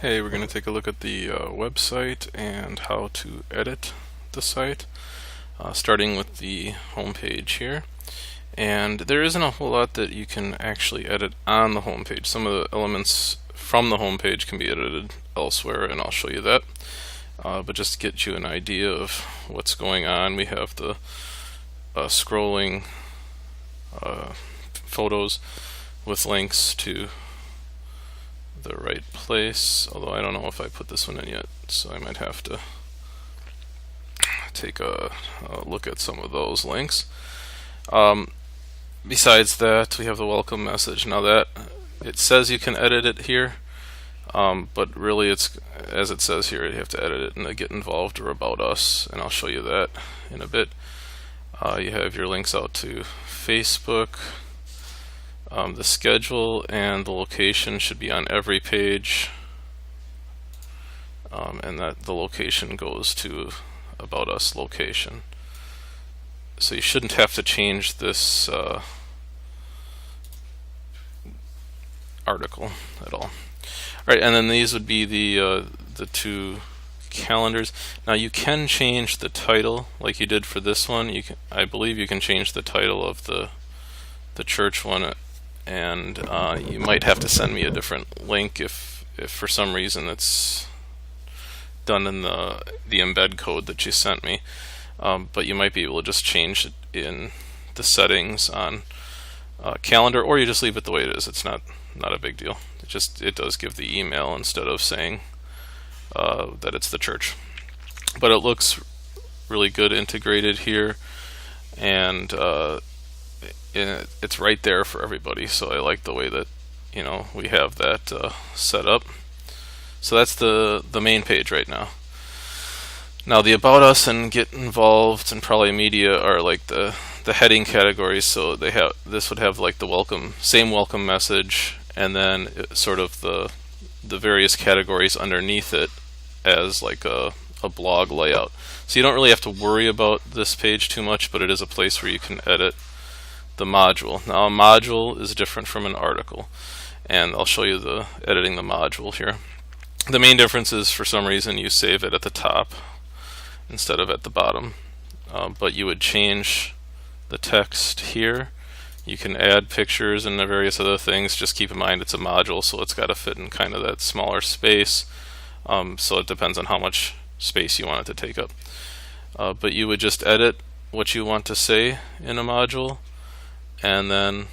Hey, we're going to take a look at the website and how to edit the site, starting with the home page here. And there isn't a whole lot that you can actually edit on the home page. Some of the elements from the home page can be edited elsewhere, and I'll show you that. But just to get you an idea of what's going on, we have the scrolling photos with links to the right place, although I don't know if I put this one in yet, so I might have to take a look at some of those links. Besides that, we have the welcome message. Now that it says you can edit it here, but really it's, as it says here, you have to edit it in the get involved or about us, and I'll show you that in a bit. You have your links out to Facebook. The schedule and the location should be on every page, and that the location goes to About Us location. So you shouldn't have to change this article at all. Alright, and then these would be the two calendars. Now you can change the title like you did for this one. I believe you can change the title of the church one, and you might have to send me a different link if for some reason it's done in the embed code that you sent me. But you might be able to just change it in the settings on calendar, or you just leave it the way it is. It's not a big deal. It does give the email instead of saying that it's the church. But it looks really good integrated here, and it's right there for everybody, so I like the way that we have that set up. So that's the main page right now. Now the About Us and Get Involved and probably Media are like the heading categories. So this would have like the same welcome message, and then sort of the various categories underneath it as like a blog layout. So you don't really have to worry about this page too much, but it is a place where you can edit the module. Now a module is different from an article, and I'll show you editing the module here. The main difference is, for some reason, you save it at the top instead of at the bottom, but you would change the text here. You can add pictures and various other things. Just keep in mind it's a module, so it's got to fit in kind of that smaller space, so it depends on how much space you want it to take up. But you would just edit what you want to say in a module and then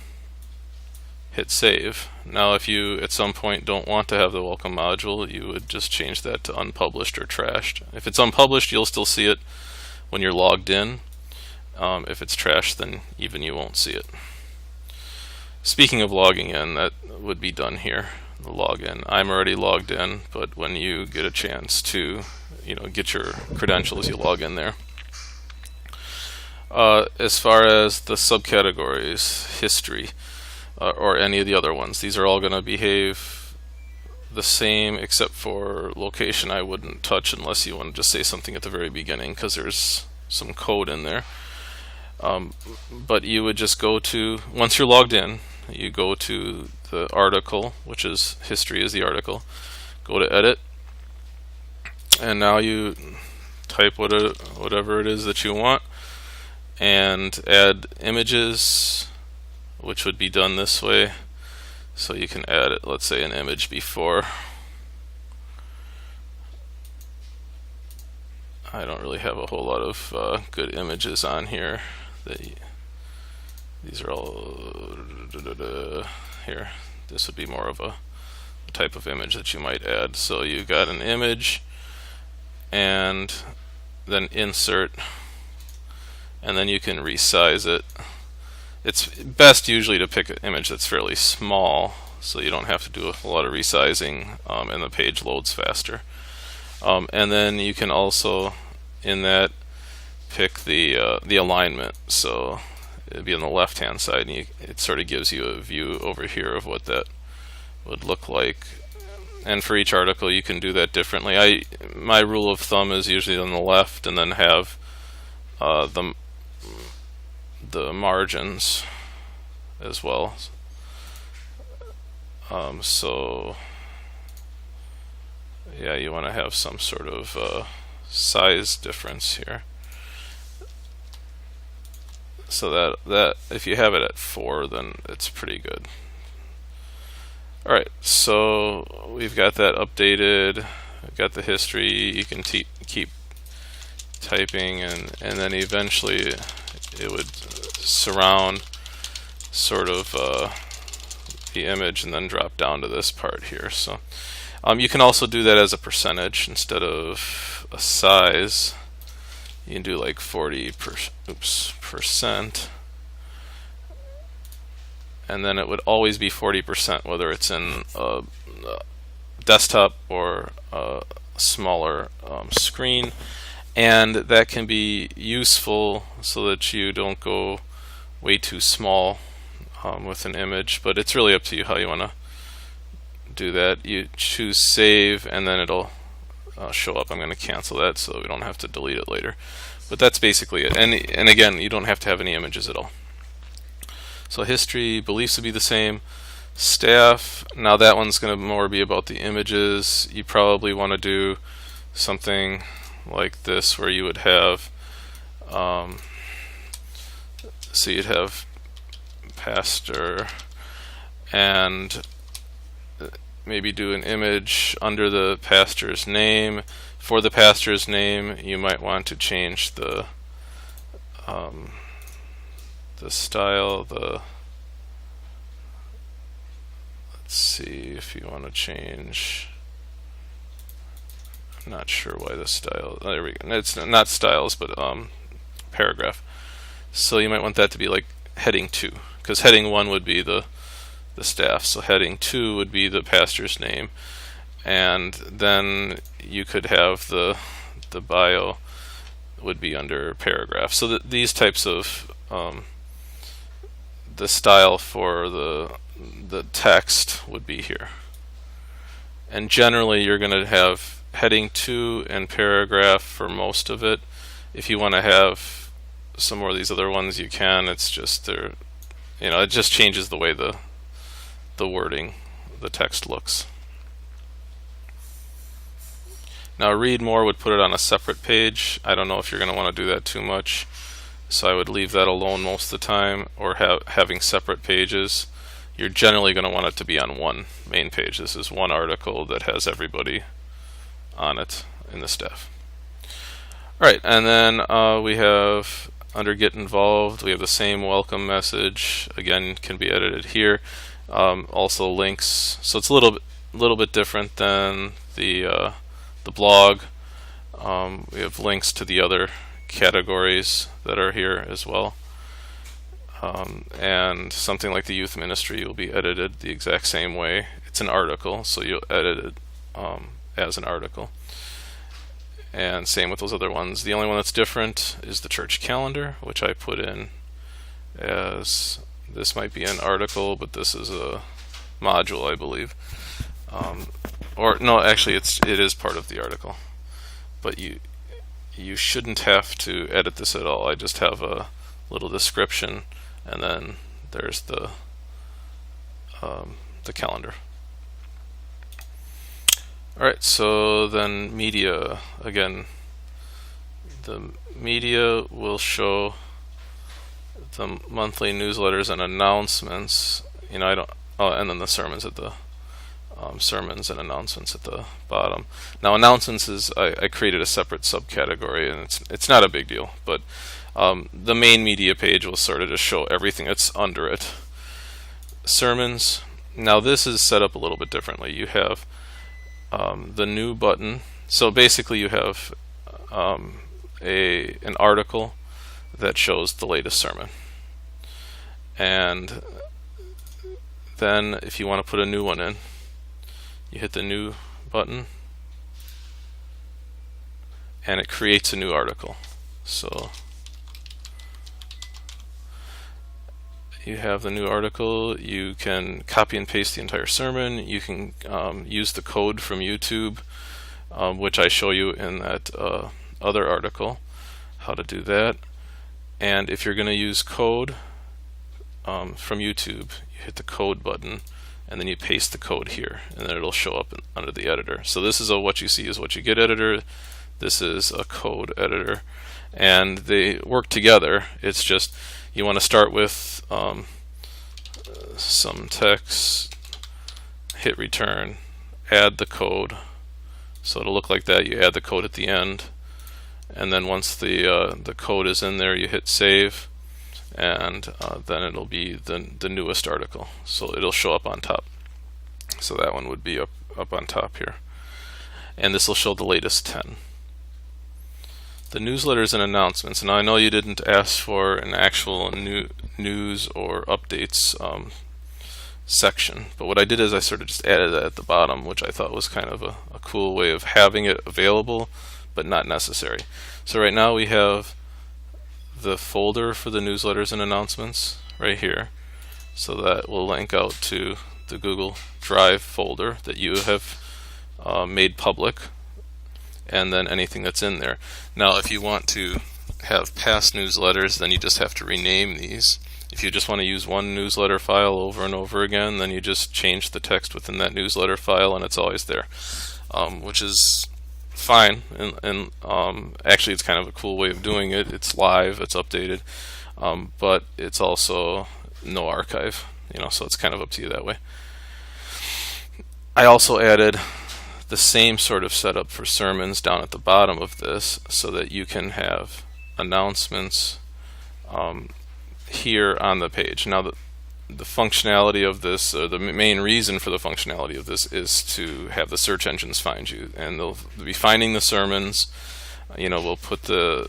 hit save. Now if you at some point don't want to have the welcome module, you would just change that to unpublished or trashed. If it's unpublished, you'll still see it when you're logged in. If it's trashed, then even you won't see it. Speaking of logging in, that would be done here, the login. I'm already logged in, but when you get a chance to get your credentials, you log in there. As far as the subcategories, history, or any of the other ones, these are all going to behave the same, except for location I wouldn't touch unless you want to just say something at the very beginning, because there's some code in there. But you would just go to, once you're logged in, you go to the article, which is history is the article, go to edit, and now you type whatever it is that you want, and add images, which would be done this way. So you can add it, let's say, an image before. I don't really have a whole lot of good images on here. These are all here. This would be more of a type of image that you might add. So you got an image, and then insert, and then you can resize it. It's best usually to pick an image that's fairly small, so you don't have to do a whole lot of resizing, and the page loads faster. And then you can also, in that, pick the alignment. So it'd be on the left hand side, and it sort of gives you a view over here of what that would look like. And for each article you can do that differently. My rule of thumb is usually on the left, and then have the margins as well. So yeah, you want to have some sort of size difference here. So that if you have it at 4, then it's pretty good. All right, so we've got that updated. We've got the history. You can keep typing, and then eventually it would surround sort of the image and then drop down to this part here. So you can also do that as a percentage instead of a size. You can do like 40%, and then it would always be 40%, whether it's in a desktop or a smaller screen. And that can be useful so that you don't go way too small with an image, but it's really up to you how you want to do that. You choose save, and then it'll show up. I'm going to cancel that so we don't have to delete it later. But that's basically it. And again, you don't have to have any images at all. So history, beliefs would be the same. Staff, now that one's going to more be about the images. You probably want to do something like this, where you would have, so you'd have pastor, and maybe do an image under the pastor's name. For the pastor's name, you might want to change the style. Let's see if you want to change. I'm not sure why the style. There we go. It's not styles, but paragraph. So you might want that to be like heading 2, because heading 1 would be the staff. So heading 2 would be the pastor's name, and then you could have the bio would be under paragraph. So these types of the style for the text would be here. And generally you're going to have heading 2 and paragraph for most of it. If you want to have some more of these other ones, you can. It's just it just changes the way the wording, the text looks. Now read more would put it on a separate page. I don't know if you're going to want to do that too much, so I would leave that alone most of the time, or having separate pages. You're generally going to want it to be on one main page. This is one article that has everybody on it in the staff. Alright, and then we have under get involved, we have the same welcome message. Again, can be edited here. Also links. So it's a little bit different than the blog. We have links to the other categories that are here as well. And something like the youth ministry will be edited the exact same way. It's an article, so you'll edit it as an article. And same with those other ones. The only one that's different is the church calendar, which I put in as, this might be an article, but this is a module, I believe. Or no, actually it is part of the article. But you shouldn't have to edit this at all. I just have a little description, and then there's the calendar. Alright, so then media. Again, the media will show the monthly newsletters and announcements. And then the sermons at the sermons and announcements at the bottom. Now announcements is, I created a separate subcategory, and it's not a big deal, but the main media page will sort of just show everything that's under it. Sermons, now this is set up a little bit differently. You have the new button. So basically you have an article that shows the latest sermon, and then if you want to put a new one in, you hit the new button and it creates a new article. So you have the new article. You can copy and paste the entire sermon. You can use the code from YouTube, which I show you in that other article, how to do that. And if you're going to use code from YouTube, you hit the code button and then you paste the code here, and then it'll show up under the editor. So this is a what you see is what you get editor. This is a code editor, and they work together. It's just you want to start with some text, hit return, add the code. So it'll look like that. You add the code at the end, and then once the code is in there, you hit save, and then it'll be the newest article. So it'll show up on top. So that one would be up on top here, and this will show the latest 10. The newsletters and announcements. Now I know you didn't ask for an actual news or updates section, but what I did is I sort of just added that at the bottom, which I thought was kind of a cool way of having it available but not necessary. So right now we have the folder for the newsletters and announcements right here, so that will link out to the Google Drive folder that you have made public, and then anything that's in there. Now if you want to have past newsletters, then you just have to rename these. If you just want to use one newsletter file over and over again, then you just change the text within that newsletter file and it's always there, which is fine, and actually it's kind of a cool way of doing it. It's live, it's updated, but it's also no archive, so it's kind of up to you that way. I also added the same sort of setup for sermons down at the bottom of this, so that you can have announcements here on the page. Now the functionality of this, the main reason for the functionality of this, is to have the search engines find you, and they'll be finding the sermons. We'll put the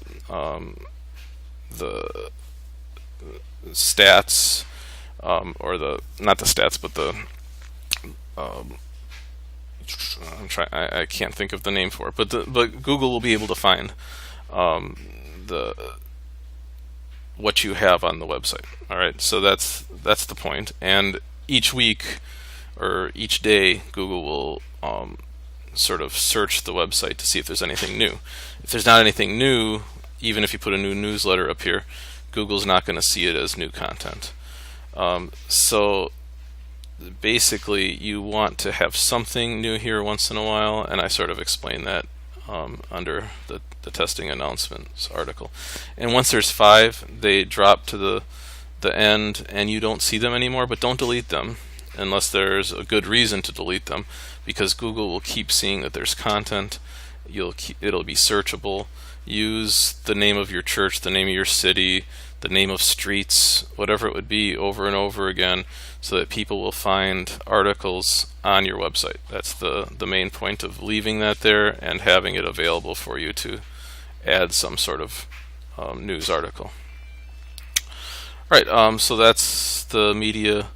stats, or not the stats, but the I can't think of the name for it, but Google will be able to find what you have on the website. All right, so that's the point. And each week or each day, Google will sort of search the website to see if there's anything new. If there's not anything new, even if you put a new newsletter up here, Google's not going to see it as new content. So basically, you want to have something new here once in a while, and I sort of explain that under the testing announcements article. And once there's 5, they drop to the end, and you don't see them anymore, but don't delete them unless there's a good reason to delete them, because Google will keep seeing that there's content. It'll be searchable. Use the name of your church, the name of your city, the name of streets, whatever it would be, over and over again, so that people will find articles on your website. That's the main point of leaving that there and having it available for you to add some sort of news article. Right, so that's the media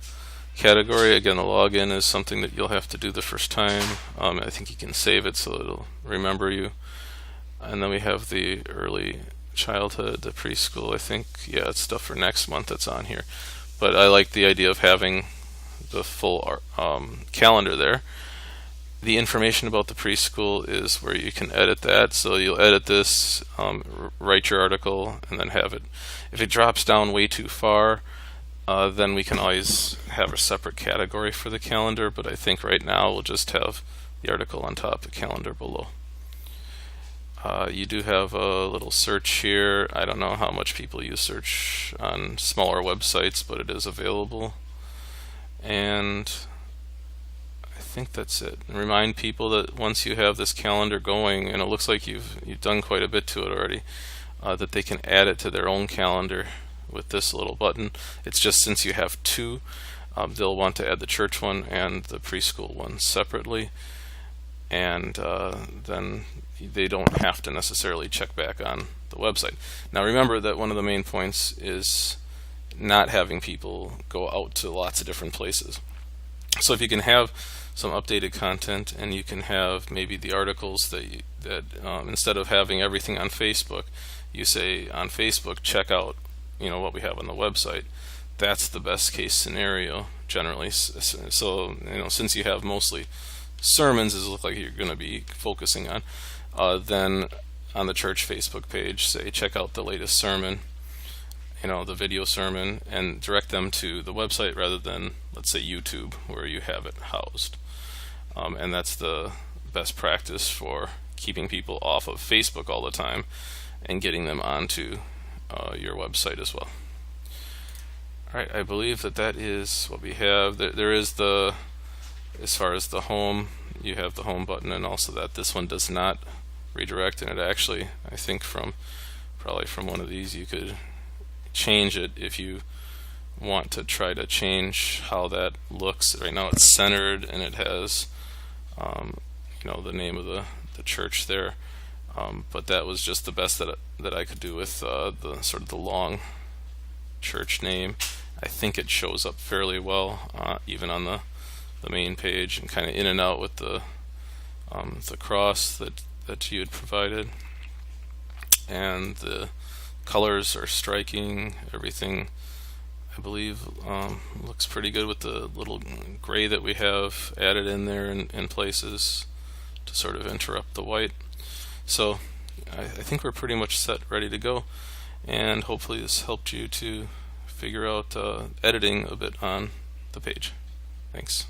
category. Again, the login is something that you'll have to do the first time. I think you can save it so it'll remember you. And then we have the early childhood, the preschool. I think, yeah, it's stuff for next month that's on here. But I like the idea of having the full calendar there. The information about the preschool is where you can edit that. So you'll edit this, write your article, and then have it. If it drops down way too far, then we can always have a separate category for the calendar. But I think right now we'll just have the article on top, the calendar below. You do have a little search here. I don't know how much people use search on smaller websites, but it is available. And I think that's it. And remind people that once you have this calendar going, and it looks like you've done quite a bit to it already, that they can add it to their own calendar with this little button. It's just since you have 2, they'll want to add the church one and the preschool one separately, and then they don't have to necessarily check back on the website. Now remember that one of the main points is not having people go out to lots of different places. So if you can have some updated content, and you can have maybe the articles that instead of having everything on Facebook, you say on Facebook, check out what we have on the website. That's the best case scenario generally. So since you have mostly sermons, as it looks like you're going to be focusing on, then on the church Facebook page, say check out the latest sermon, the video sermon and direct them to the website rather than, let's say, YouTube, where you have it housed. And that's the best practice for keeping people off of Facebook all the time and getting them onto your website as well. Alright, I believe that is what we have. There is as far as the home, you have the home button, and also that this one does not redirect, and it actually, I think probably from one of these you could change it if you want to try to change how that looks. Right now it's centered and it has the name of the church there, but that was just the best that I could do with the sort of the long church name. I think it shows up fairly well even on the main page, and kind of in and out with the cross that you had provided, and the colors are striking. Everything, I believe, looks pretty good with the little gray that we have added in there in places to sort of interrupt the white. So I think we're pretty much set, ready to go, and hopefully this helped you to figure out editing a bit on the page. Thanks.